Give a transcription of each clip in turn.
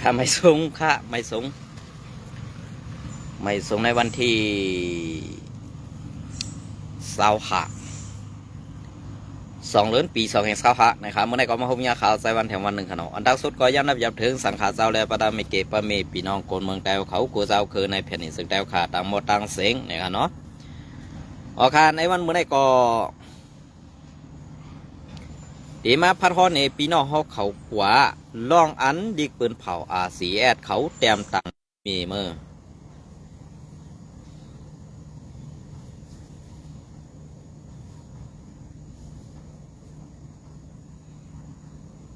ค่าไม่สูงค่าไม่สูงไม่สูงในวันที่252 เดือนปี 2แห่ง25นะครับเมื่อไหร่ก็มาพบยาข่าวใส่วันแถมวันหนึ่งขนมอันดับสุดก็ย้ำนับย้ำถึงสังขารเจ้าและประดาไม่เก็บประเมปีน้องโกนเมืองแต้วเขากูเจ้าคือในแผ่นดินซึ่งแต้วขาต่างหมดต่างเสียงนะครับเนาะออกการในวันเมื่อไหร่ก็ดีมาพัดฮอนในปีน้องเขาขวาล่องอันดิกปืนเผาRCSเขาเตรียมตังมีเมื่อ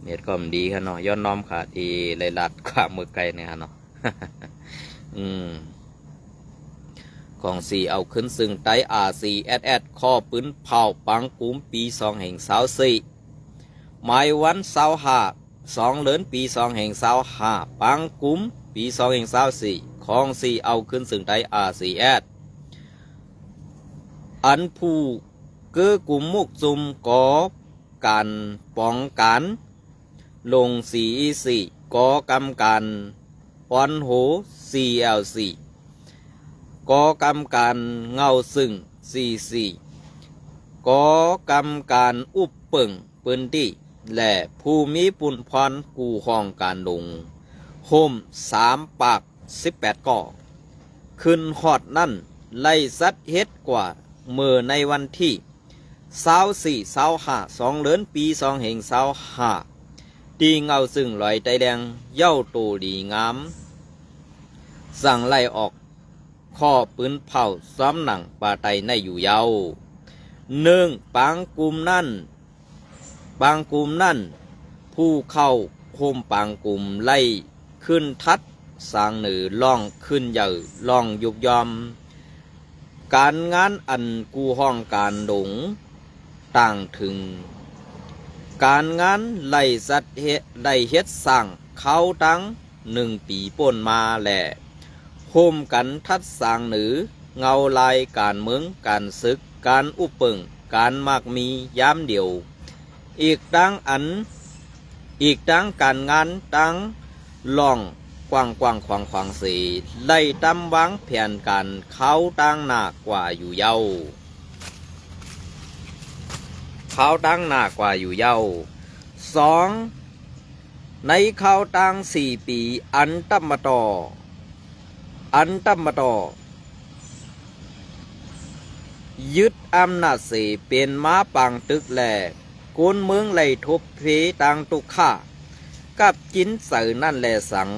เม็ดก็มดีครับเนาะย้อนน้อมขาดที่เลยลัดความมือไกลเนี่ยครับเนาะ ของสีเอาขึ้นซึ่งไตRCSข้อปืนเผาปังกุมปี2แห่ง24หมายวัน2 เดือนปี 2แห่ง25ปังกุมปี2แห่ง24ของสีเอาขึ้นซึ่งไตRCSอันผู้เกื้อกลุ่มมุกจุมก่อการป้องกันลงCECก่อกำการปอนโห CLC ก่อกำการเงาซึ่งCCก่อกำการอุบเปิงปืนที่และผู้มีปุ่นพรกูห้องการลงโฮม3 ปาก18ก่อขึ้นฮอดนั่นไล่สัดเฮ็ดกว่าเมื่อในวันที่24 25 2 เดือนปี 2แห่ง25ตีเงาซึ่งลอยใจแดงเย้าโตดีงามสั่งไล่ออกข้อปืนเผาซ้อมหนังปาไตในอยู่เยาว1ปังกลุ่มนั่นผู้เข้าโฮมปังกลุ่มไล่ขึ้นทัดสร้างหนือล่องขึ้นใหญ่ล่องยุบยอมการงานอันกูห้องการดงต่างถึงการงานไล่สัตว์ได้เฮ็ดสร้างเขาตั้ง1 ปีป่นมาแหละโฮมกันทัดสร้างหนือเงาลายการเมืองการศึกการอุปเปิงการมากมีย้ำเดียวอีกตั้งการงานตั้งล่องกว้างขวางสีไล่ตำวางแผนการเขาตั้งหนากว่าอยู่เย้า2ในเขาตั้ง4 ปีอันตั้มมาต่อยึดอำนาจเสเป็นม้าปังตึกแหล่กุนเมืองไหลทุบเพตังตุกข่ากับจินเสือนั่นแหละสัง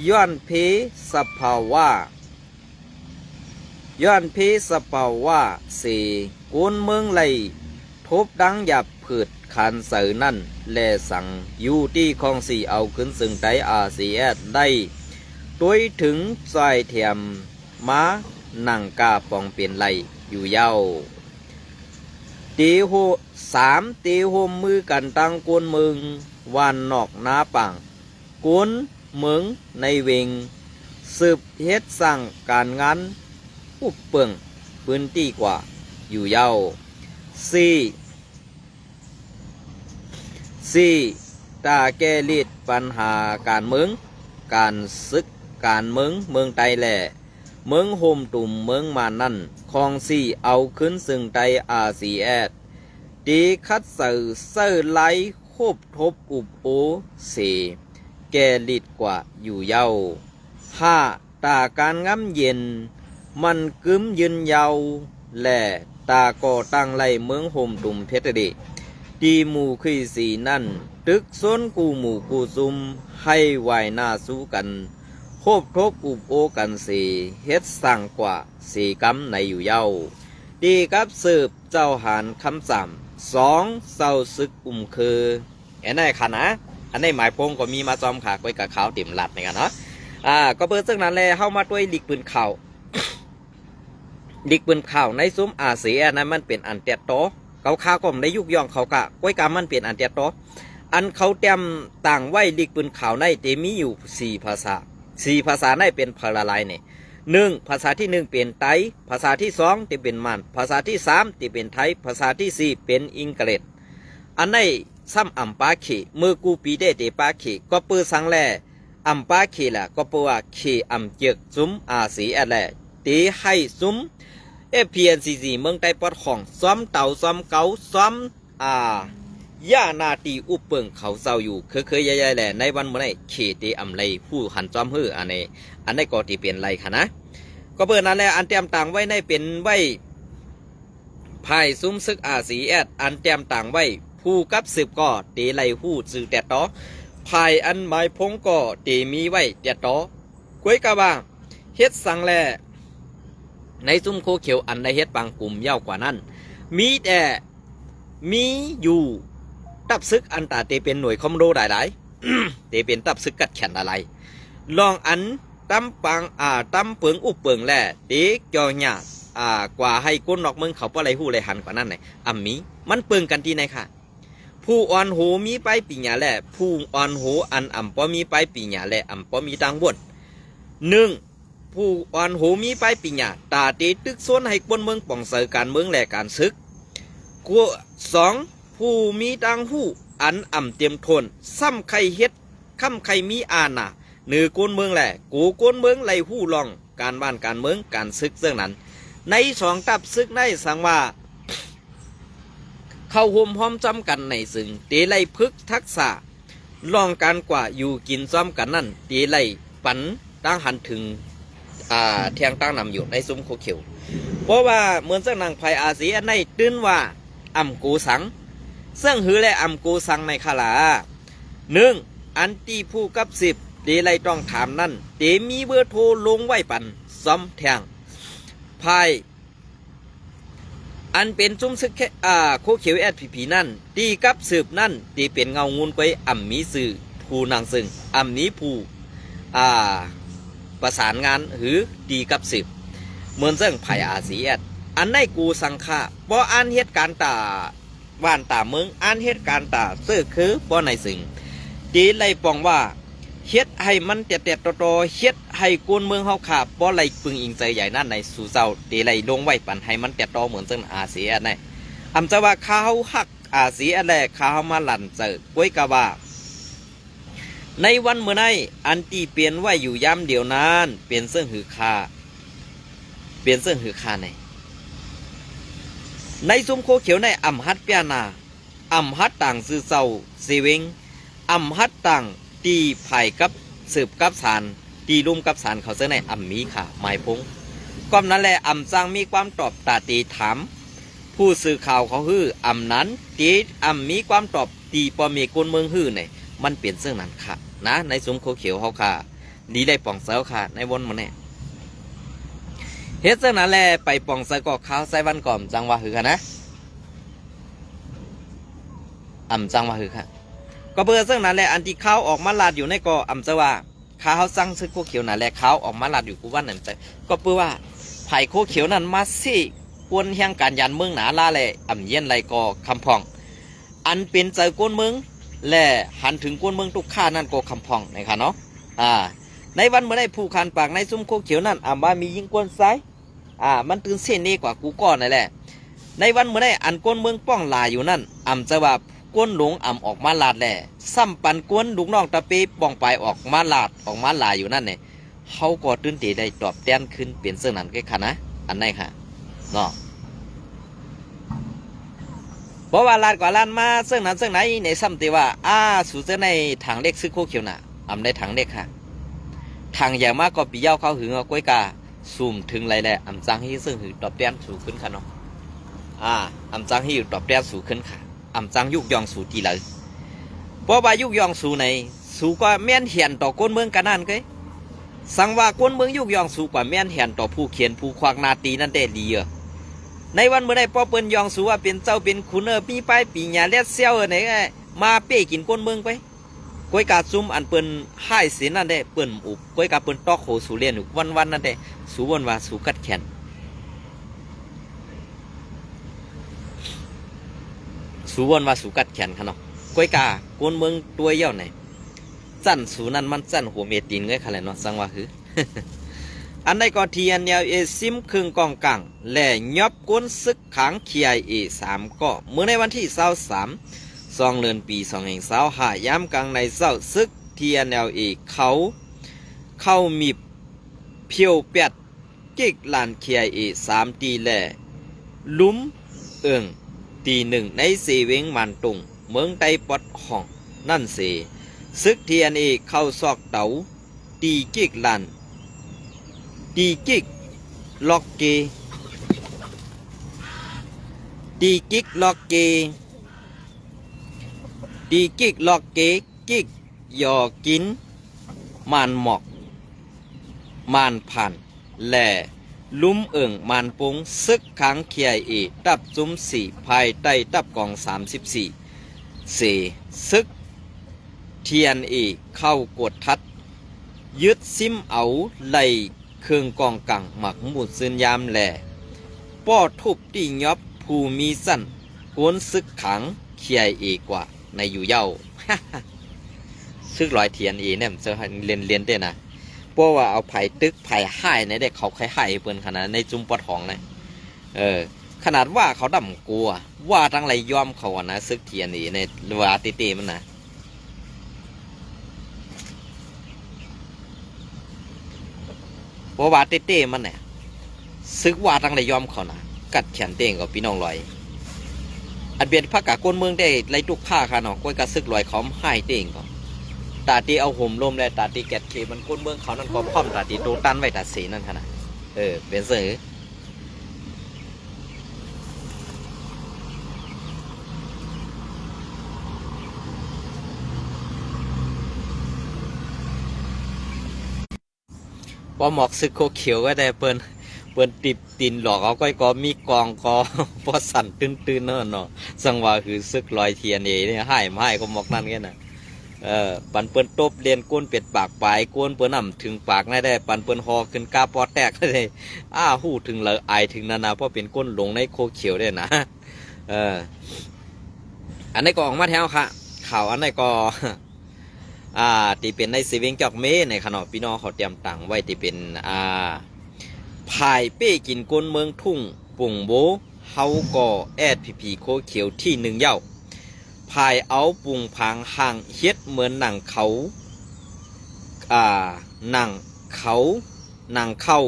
ย้อนเพสภาวะเสกุนเมืองไหลทุบดังหยับผืดขันเสือนั่นแหละสังอยู่ที่ของสีเอาขึ้นซึ่งไตRCSได้ด้วยถึงซอยเทียมม้าหนังกาปองเปลี่ยนไหลอยู่เย้าตีโฮมมือกันตั้งกวนเมืองวันนอกนาปังกวนเมืองในเวงสืบเฮ็ดสร้างการงานอุบเปิงพื้นที่กว่าอยู่เย้า4ตาแก้ลิดปัญหาการเมืองการศึกการเมืองไตแหล่เมืองโฮมตุ่มเมืองมานั่นของเอาขึ้นซึ่งไตRCSดีคัดเสือไล่ควบทบอุบโอเสแก่ลิดกว่าอยู่เย้า5ตาการงำเย็นมันกึ้มยืนเยาและตาก่อตั้งไล่เมืองโฮมตุ่มเพชรดีดีหมู่ขี้สีนั่นตึกซ้นกูหมู่กูซุมให้ไหวหน้าสู้กันคบทบอุบโอกันสีเฮ็ดสั่งกว่าสีกำในอยู่เย้าดีกับสืบเจ้าหานคำสั่ง2เศร้าศึกคืออันนี้ค่ะนะอันนี้หมายพงก็มีมาจอมขาก้อยกับขาวติ่มหลัดในกันเนาะก็เปิดซึ่งนั้นแหละเข้ามาด้วยลิกปืนเข่า ลิกปืนเข่าในซุ้มRCSนั้นมันเป็นอันเตียโตเขาข้าวก็ไม่ได้ยุกย่องเขากะก้อยกามันเป็นอันเตียโตอันเขาเตรียมต่างไว้ลิกปืนเข่าในเตมีอยู่4 ภาษาในเป็นพลาไลเนี่ยภาษาที่1เป็นไตภาษาที่2ที่เป็นมันภาษาที่3ที่เป็นไทยภาษาที่4เป็นอังกฤษอันในซ้ำอ่ำปาขีมือกูปีเดเตปาขีก็ปื้อสังแล อำป้าเขละก็ปัวเขอำเจือกซุ้มอาสีแอแลตีให้ซุ้มFPNCC เมืองไต้ปอดของซ้อมเต่าซ้อมเกาซ้อมย่านาตีอุปเปิงเขาเศร้าอยู่เคยใหญ่ๆแหละในวันเมื่อไหร่เขตีอำไรผู้หันซ้อมฮืออันนี้ก็ตีเปลี่ยนไรค่ะนะก็เปิดนั้นแหละอันเตรียมต่างไว้ในเป็นไว้ภายซุ้มซึกอาสีแอดอันเตรียมต่างไว้ผู้กับสืบก็ตีไรผู้สื่อแต่ต่อภายอันหมายพงก็ตีมีไว้แต่ต่อกวยกะว่าเฮ็ดสังแลในซุ้มโคเขียวอันได้เฮ็ดบางกลุ่มยาวกว่านั้นมีแต่มีอยู่ตับซึกอันตาเตเป็นหน่วยคอมโดหลายๆ เตเป็นตับซึกกัดแขนอะไรลองอันตั้มปังตั้มเปิงอุบเปิงแหล่เตจอหยากว่าให้ก้นนอกเมืองเขาปะไรหู้ไรหันกว่านั้นไหนมีมันเปิงกันที่ไหนค่ะผู้อ่อนโหมีไปปีหยาแหล่ผู้อ่อนโหอันปอมีไปปีหยาแหล่ปอมีตังบนหนึ่งผู้อ่อนโหมีไปปีหยาตาเตตึกซ้นให้ก้นเมืองป่องเสอการเมืองแหล่การซึกกูสองผู้มีตังหู้อันเตรียมทนซ้ำไข่เฮ็ดค่ำไข่มีอาณาเหนือก้นเมืองแหล่กูก้นเมืองไหลหู้ลองการบ้านการเมืองการซึกเรื่องนั้นในสองตับซึกได้สั่งว่าเข้าห่มพร้อมจำกันในซึ่งเตไลพึกทักษะลองการกว่าอยู่กินซ้อมกันนั่นเตไลปันตั้งหันถึงเทียงตั้งนำอยู่ในซุ้มโคเขียวเพราะว่าเหมือนเจ้านางไพอาศีในตื้นว่ากูสังซึ่งหือและกูสังในขลาหนึ่งอันตีผู้กับสิบเตไลต้องถามนั่นเตมีเบอร์โทรลงไว้ปันซ้อมแทงภายอันเป็นซุ้มซึกโคเขียวSPPนั่นตีกับสืบนั่นตีเป็นเงางูนไปมีสื่อผู้นางซึ่งนี้ผู้ประสานงานหรือตีกับสืบเหมือนเรื่องไผ่อาศีอันในกูสังฆาบ่อันเหตุการณ์ตาว่านตาเมืองอันเหตุการณ์ตาเสื้อคือบ่ในสิ่งตีไล่ปองว่าเฮ็ดให้มันเต็ดๆโตๆเฮ็ดให้กวนเมืองเฮาขาบ่ไหลปึงอิงใจใหญ่นั่นในสู่เจ้าตีไหลลงไว้ปันให้มันเต็ดโตเหมือนซึ่งอาเซียนในจะว่าข้าวหักอาเซียนแลข้าวมาหลั่นเจอกวยกะว่าในวันเมื่อไนอันตีเปลี่ยนไว้อยู่ย้ำเดียวนั้นเปลี่ยนเสื้อหือคาเปลี่ยนเสื้อหือคาในซุ้มโคเขียวในฮัดเปียนาฮัดต่างซื่อเจ้าเซเวงฮัดต่างตีไผ่กับสืบกับสารตีลุ่มกับสารเขาเสื้อในมีค่ะหมายพงก้อมนั้นแหละจังมีความตอบตาตีถามผู้สื่อข่าวเขาฮื้อนั้นตีมีความตอบตีปอมีกลเมืองฮื้อเนี่ยมันเปลี่ยนเสื้อนั้นค่ะนะในซุ้มโคเขียวเขาค่ะดีได้ป่องเสาค่ะในวนมันเนี่ยเฮ็ดเสื้อนั้นแหละไปป่องเสาก็ข้าวใส่วันก่อมจังว่าฮือค่ะนะจังว่าฮือค่ะก็เบอร์ซึ่งนั่นแหละอันที่เขาออกมาลาดอยู่ในก็จะว่าข้าวสั่งซึกโคเขียวนั่นแหละเขาออกมาลาดอยู่กูว่านั่นแต่ก็เพื่อว่าไผ่โคเขียวนั่นมาสิกวนเฮียงการยันเมืองหนาลาแหละเย็นไรก็คำพองอันเป็นเจอกวนเมืองและหันถึงกวนเมืองทุกข้านั่นก็คำพองนะครับเนาะในวันเมื่อได้ผู้คันปากในซุ้มโคเขียวนั่นว่ามียิงกวนซ้ายมันตื่นเส้นนี่กว่ากูก่อนนั่นแหละในวันเมื่อได้อันกวนเมืองป้องลาอยู่นั่นจะว่ากวนหลงออกมาลาดแหล่ซ้ำปันกวนลูกน้องตะปีป้องไปออกมาลาดออกมาลาอยู่นั่นเนี่ยเขาก็ตื่นตีได้ตอบแทนขึ้นเปลี่ยนเสื้อนั้นก็ค่ะนะอันไหนค่ะเนาะเพราะว่าลาดกว่าลาดมาเสื้อนั้นเสื้อไหนในซ้ำตีว่าสู่เสื้อในถังเล็กซื้อโคเขียวน่ะได้ถังเล็กค่ะถังใหญ่มากก็ปีเย้าเข้าหึงเอาก้อยกาซูมถึงไรแหละจังให้ซึ่งหือตอบแทนสูงขึ้นค่ะเนาะจังให้อยู่ตอบแทนสูงขึ้นค่ะจังยุกยองสู่ตีเลยเพราะว่ายุกยองสู่ในสู่ก็แม่นเหียนต่อก้นเมืองกันนั่นเกยสังว่าก้นเมืองยุกยองสู่กว่าแม่นเหียนต่อผู้เขียนผู้ควักนาตีนั่นได้ดีในวันเมื่อได้พอเปิ้นยองสู่ว่าเป็นเจ้าเป็นขุนปีไปปีหยาเลียดเซี่ยวไหนมาเป้กินก้นเมืองไปก้อยกาซุ่มอันเปิ้นให้เสียนั่นได้เปิ้นอุบก้อยกาเปิ้นตอกโหสู่เรียนอยู่วันนั่นได้สู่วันว่าสู่กัดแขนสู่วนว่าสู่กัดแขนค่ะเนาะก้อยกาโกนเมืองตัวเย่าไหนจั่นสู่นั้นมันจั่นหัวเมตินไงค่ะเลยเนาะสังว่าคือ อันใดก็เทียนแนวซิมครึ่งกองกลางและยอบก้นซึกขังKIA3ก็เมื่อในวันที่23 2 เดือนปี2 แห่ง25ยามกลางในเศร้าซึก เทียนเอาอีกเขาเข้ามีเพียวเป็ดกิกลานเคียอี3ตีแหล่ลุ้มเอิงตีหนึ่งในสีเวงมันตุงเมืองไตปอดห้องนั่นเสซึกเทียนอีกเข้าซอกเต๋าตีกิกลานตีกิกล็อกเกตีกิกล็อกเกตีกิกล็อกเกกิกยอกินมานหมอกมานผ่านแหล่ลุ่มเอิงมานปงซึกขังเคียเอตับจุ้ม4ภายใต้ตับกอง34เสซึกเทียนเอเข้ากดทัดยึดซิมเอาไหลเครื่องกองกังหมักหมุดซึนยามแหล่ป้อทุบตียอบผู้มีสั้นกวนซึกขังเคียเอกว่าในอยู่เย้า ซึกลอยเทียนเอเนี่ยมันจะเรียนได้นะเพราะว่าเอาไผ่ตึกไผ่ไห้ในเด็กเขาไข่ไห้เปิ้นขนาดในจุ่มปอดของนะขนาดว่าเขาดำกลัวว่าทั้งไรยอมเขานะซึกเทียนเอในว่าติเตมันนะเพราะว่าติเตมันเนี่ยซึกว่าทั้งไรยอมเขานะกัดแขนเต้งกับพี่น้องลอยอันเบียนพักกะก้นเมืองได้ไรตุกผ้าค่ะเนาะก้อยกระซึกลอยเขาให้เต้งก็ตาตีเอาห่มลมและตาตีแกดเคมันก้นเมืองเขานั่นก็พร้อมตาตีโตตันไว้ตาสีนั่นค่ะนะเป็นเสือพอหมอกซึกโคเขียวก็ได้เปิ้นติดตินหลอกเอาก้อยก็มีกองก็ พอสั่นตื้นๆเนาะสังว่าคือซึกลอยเทียนเอเนี่ยให้ก็หมอกนั่นแค่น่ะปันเปิ้นตบเรียนก้นเป็ดปากปลายก้นเปิ้นนำถึงปากได้ปันเปิ้นหอขึ้นกาปอแตกได้หู้ถึงเลยอายถึงนานาเพราะเป็นก้นหลงในโคเขียวได้นะอันนี้ก็ออกมาแถวค่ะข่าวอันนี้ก็ตีเป็นในซีวิงจอกเมในขณะพี่น้องเขาเตรียมตังไว้ตีเป็นพายเป้กินก้นเมืองทุ่งปุ่งโบเฮาก็แอดพีโคเขียวที่หนึ่งเย้าพายเอาปุ่งพังห่างเฮ็ดเหมือนหนังเขาหนังเข้า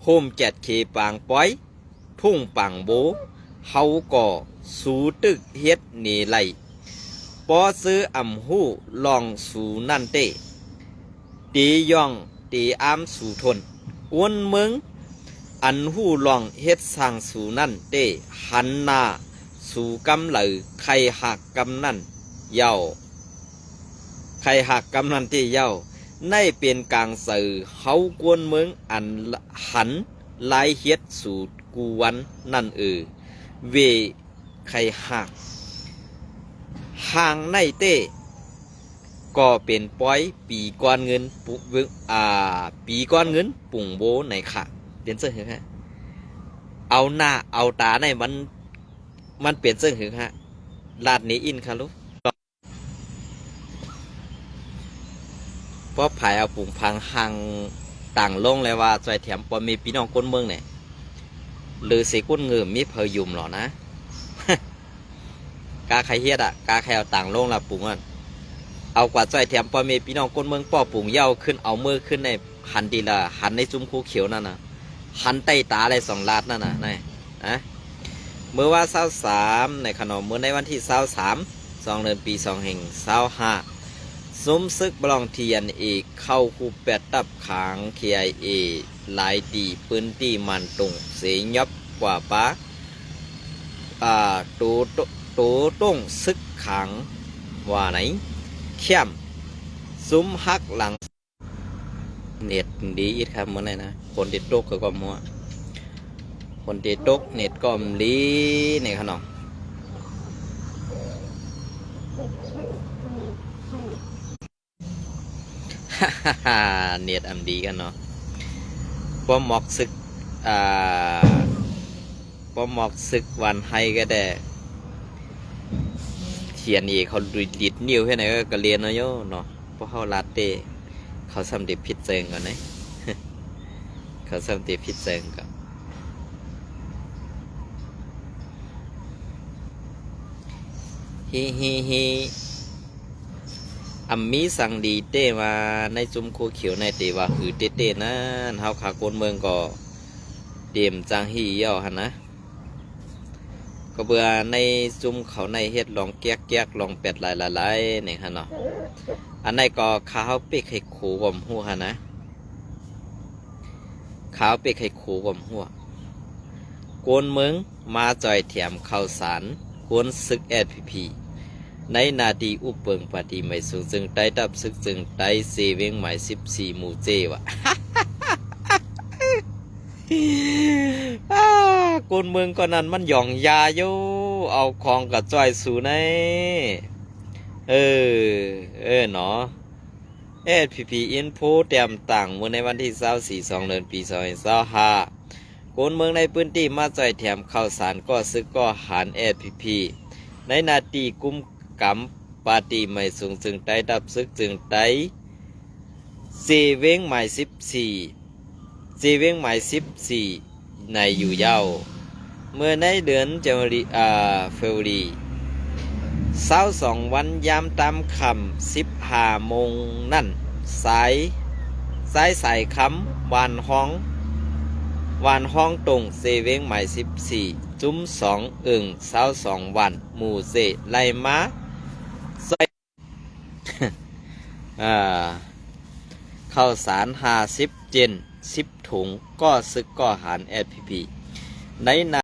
โฮมแจดเคปางป้อยทุ่งปังโบเฮาก็สูตึกเฮ็ดเนไลปอซื้ออ่ำหู้ลองสูนั่นเตตีย่องตีอ้ามสูทนกวนเมืองอันหู้ลองเฮ็ดสร้างสูนั่นเตหันหน้าสู่กำเหลือใครหักกำนั่นเย้าใครหักกำนั่นเตเย้าในเป็นกลางสื่อเฮากวนเมืองอันหันลายเฮ็ดสู่กูวันนั่นเวใครหักห่างในเต้ก็เป็นป้อยปีก้อนเงินปีก้อนเงินปุ่งโบในค่ะเปลี่ยนเสื้อหือฮะเอาหน้าเอาตาในมันเปลี่ยนเสื้อหือฮะลาดนี้อินค่ะลูกเพราะผายเอาปุ่งพังห่างต่างลงเลยว่าใจแถมปอมีพี่น้องก้นเมืองเนี่ยหรือสีก้นเงือมีเพยุมหรอนะ กาใครเฮ็ดกาใครเอาต่างลงละปุ่งเอากว่าใจแถมปอมีพี่น้องก้นเมืองป้อปุ่งเย้าขึ้นเอามือขึ้นในหันดีละหันในจุ้มคูเขียวนั่นนะหันใต้ตาอะไร2 ลาดนั่นนะเมื่อว่า23ในขนมเมื่อในวันที่23 2 เดือนปี2แห่ง25ซุ้มซึกบลองเทียนเอกเข้าคูแปดตับขางเคียเอหลายตีปืนตีมันตุงเสียยับกว่าป้าตัวต้งซึกขังว่าไหนเข้มซุ้มฮักหลังเน็ตดีอีกครับเมื่อไหร่นะคนติดโต๊ะก็มัวคนติดโต๊ะเน็ตก็ลีในขนมเน็ตดีกันเนาะพอหมอกซึกพอหมอกซึกวันให้ก็ได้เขียนนี่เขาดิดนิ้วแค่ไหนก็เรียนเนาะโยเนาะเพราะเขาลาเต้เขาซ้ำติดผิดเซิงก่อนนะ เขาซ้ำติดผิดเซิงก่อนฮิ อัมมีสังดีเต้มาในจุมโคเขียวในเตว่าหือเต้เต้นั้นเฮาขาโกนเมืองก็เตรียมจังฮีเย่าหันนะก็เบื่อในจุมเขาในเฮ็ดลองแก๊กลองเป็ดหลายๆนี่ฮะเนาะอันไหนก็ข้าวเป็กไข่ขูผมหัวฮะนะข้าวเป็กไข่ขูผมหัวโกนเมืองมาจ่อยแถมข้าวสารกวนศึกแอดพีในนาดีอุปเปิงปฏิไม่สูงจึงได้ดับซึกจึงได้เซเวงหมาย14หมู่เจวะ คนเมืองก่อนนั้นมันหย่องยาโยเอาของกับจ้อยสู่ในเอเนาะพีอินโฟเตรียมต่างเมื่อในวันที่24 เดือนปี2025คนเมืองในพื้นที่มาจ่อยแถมข้าวสารก็ซึกก็หารพีในนาทีกุมกำปาตีไม่สูงจึงได้ดับซึกจึงได้เซเวงหมาย14ในอยู่เย้าเมื่อในเดือนเฟบรี22 วันยามตามคำ15 โมงนั่นสายคำวานห้องตรงเซเวงหมาย14จุ้ม2อึ่ง22 วันหมู่เซไลมาใส่ ข้าวสาร50 เจน10 ถุงก็ซึกก็หารพีในนา